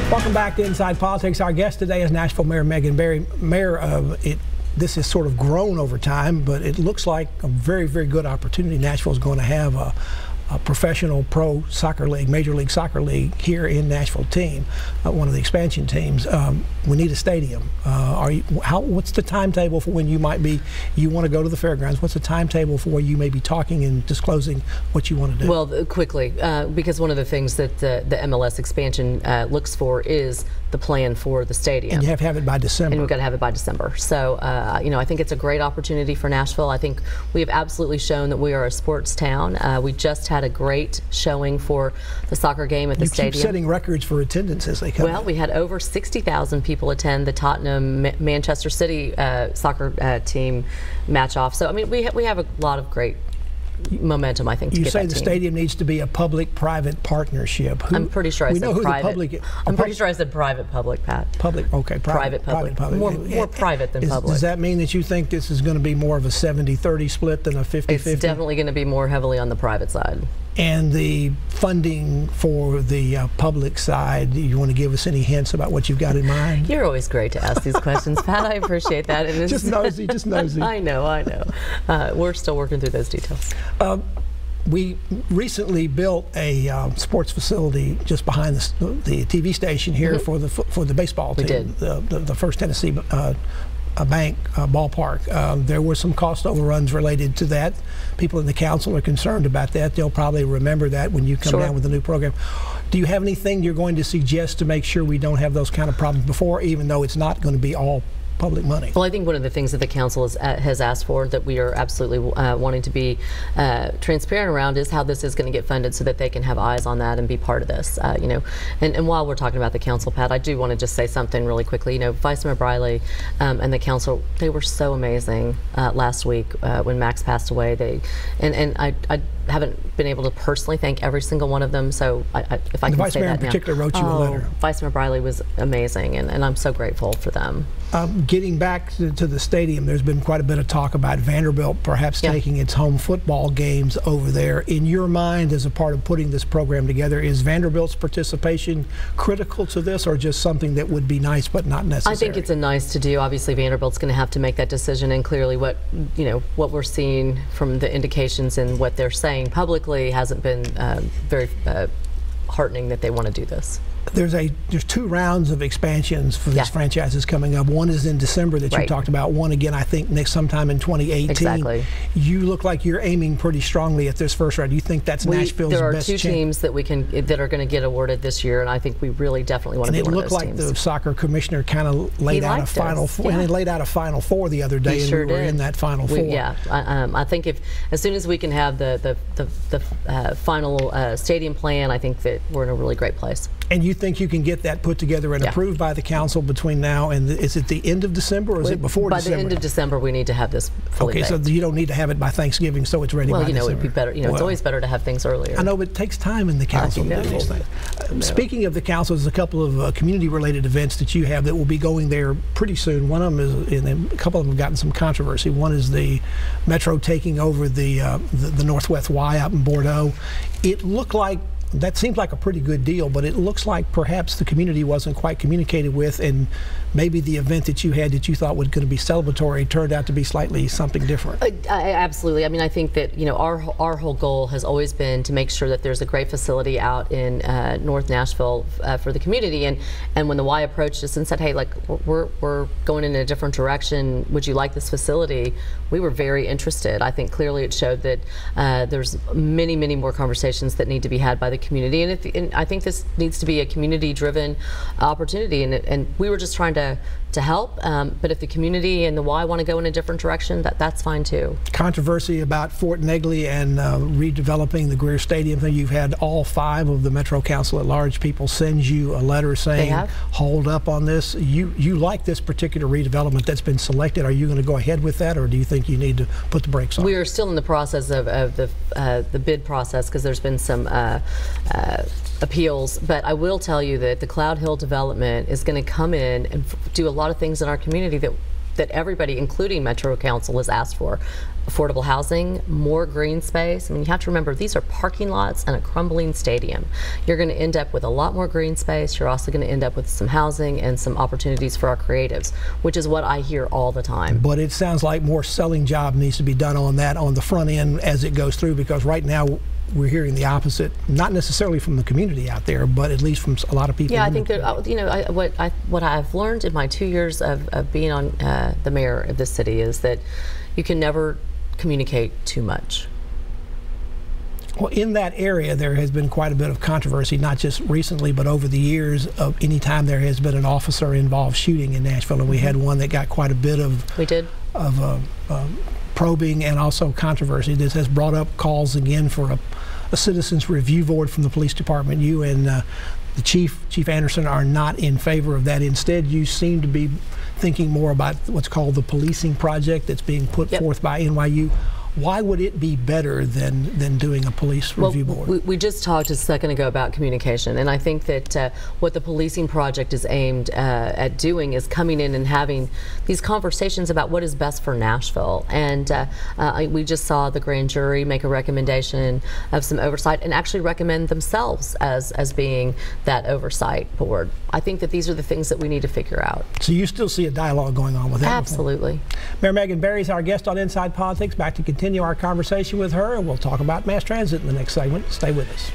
Welcome back to Inside Politics. Our guest today is Nashville Mayor Megan Barry. Mayor, this has sort of grown over time, but it looks like a very, very good opportunity. Nashville is going to have a professional pro soccer league, Major League Soccer League here in Nashville team, one of the expansion teams. We need a stadium. What's the timetable for when you want to go to the fairgrounds? What's the timetable for you may be talking and disclosing what you want to do? Well, quickly, because one of the things that the MLS expansion looks for is the plan for the stadium. And you have to have it by December. And we've got to have it by December. So, you know, I think it's a great opportunity for Nashville. I think we have absolutely shown that we are a sports town. We just had a great showing for the soccer game at the stadium. You keep setting records for attendance as they come. Well, we had over 60,000 people attend the Tottenham-Manchester City soccer team match-off. So, I mean, we have a lot of great momentum, I think, to get that team. You say the stadium needs to be a public-private partnership. I'm pretty sure I said private. I'm pretty sure I said private-public, Pat. Public, okay. Private-public. More private than public. Does that mean that you think this is going to be more of a 70-30 split than a 50-50? It's definitely going to be more heavily on the private side. And the funding for the public side, you want to give us any hints about what you've got in mind? You're always great to ask these questions, Pat. I appreciate that. And just nosy, just nosy. I know. We're still working through those details. We recently built a sports facility just behind the TV station here for the baseball team. We did. The First Tennessee Bank ballpark. There were some cost overruns related to that. People in the council are concerned about that. They'll probably remember that when you come down with the new program. Do you have anything you're going to suggest to make sure we don't have those kind of problems before, even though it's not going to be all public money? Well, I think one of the things that the council has asked for, that we are absolutely wanting to be transparent around, is how this is going to get funded, so that they can have eyes on that and be part of this. You know, and while we're talking about the council, Pat, I do want to just say something really quickly. You know, Vice Mayor Briley and the council, they were so amazing last week when Max passed away. I haven't been able to personally thank every single one of them, so if I can say that now. The Vice Mayor in particular wrote you a letter. Vice Mayor Briley was amazing, and I'm so grateful for them. Getting back to the stadium, there's been quite a bit of talk about Vanderbilt perhaps taking its home football games over there. In your mind, as a part of putting this program together, is Vanderbilt's participation critical to this, or just something that would be nice but not necessary? I think it's a nice to do. Obviously, Vanderbilt's going to have to make that decision, and clearly what we're seeing from the indications and what they're saying publicly hasn't been very heartening that they want to do this. There's 2 rounds of expansions for these franchises coming up. One is in December that you talked about. One again, I think, sometime in 2018. Exactly. You look like you're aiming pretty strongly at this first round. Do you think that's Nashville's best chance? There are 2 teams that are going to get awarded this year, and I think we really definitely want to be one of those teams. And it looked like the soccer commissioner kind of laid out a Final Four. And he laid out a Final Four the other day, and we were in that Final Four. I think as soon as we can have the final stadium plan, I think that we're in a really great place. And you think you can get that put together and approved by the council between now and is it the end of December, or is it before December? By the end of December, we need to have this fully baked. So you don't need to have it by Thanksgiving, so it's ready by December. Well, it'd be better. It's always better to have things earlier. I know, but it takes time in the council to do these things. Speaking of the council, there's a couple of community-related events that you have that will be going there pretty soon. One of them is, and a couple of them have gotten some controversy. One is the Metro taking over the Northwest Y out in Bordeaux. It looked like that seemed like a pretty good deal, but it looks like perhaps the community wasn't quite communicated with, and maybe the event that you had that you thought was going to be celebratory turned out to be slightly something different. Absolutely. I mean, I think that our whole goal has always been to make sure that there's a great facility out in North Nashville for the community. And when the Y approached us and said, "Hey, like we're going in a different direction. Would you like this facility?" We were very interested. I think clearly it showed that there's many more conversations that need to be had by the community, and I think this needs to be a community-driven opportunity, and we were just trying to help, but if the community and the Y want to go in a different direction, that's fine too. Controversy about Fort Negley and redeveloping the Greer Stadium. You've had all 5 of the Metro Council at Large people send you a letter saying, hold up on this. You like this particular redevelopment that's been selected. Are you going to go ahead with that, or do you think you need to put the brakes on? We are still in the process of the bid process, because there's been some appeals, but I will tell you that the Cloud Hill development is going to come in and do a lot of things in our community that everybody, including Metro Council, has asked for. affordable housing, more green space. I mean, you have to remember, these are parking lots and a crumbling stadium. You're going to end up with a lot more green space. You're also going to end up with some housing and some opportunities for our creatives, which is what I hear all the time. But it sounds like more selling job needs to be done on that on the front end as it goes through, because right now we're hearing the opposite, not necessarily from the community out there, but at least from a lot of people. Yeah, I think that, you know, what I've learned in my 2 years of being on the mayor of this city is that you can never communicate too much. Well, in that area, there has been quite a bit of controversy, not just recently, but over the years, of any time there has been an officer-involved shooting in Nashville, and we had one that got quite a bit of probing and also controversy. This has brought up calls again for a citizens review board from the police department. You and the Chief Anderson, are not in favor of that. Instead, you seem to be thinking more about what's called the policing project that's being put forth by NYU. Why would it be better than doing a police review board? We just talked a second ago about communication, and I think that what the policing project is aimed at doing is coming in and having these conversations about what is best for Nashville. And we just saw the grand jury make a recommendation of some oversight and actually recommend themselves as being that oversight board. I think that these are the things that we need to figure out. So you still see a dialogue going on with that? Absolutely. Mayor Megan Barry is our guest on Inside Politics. Back to continue our conversation with her, and we'll talk about mass transit in the next segment. Stay with us.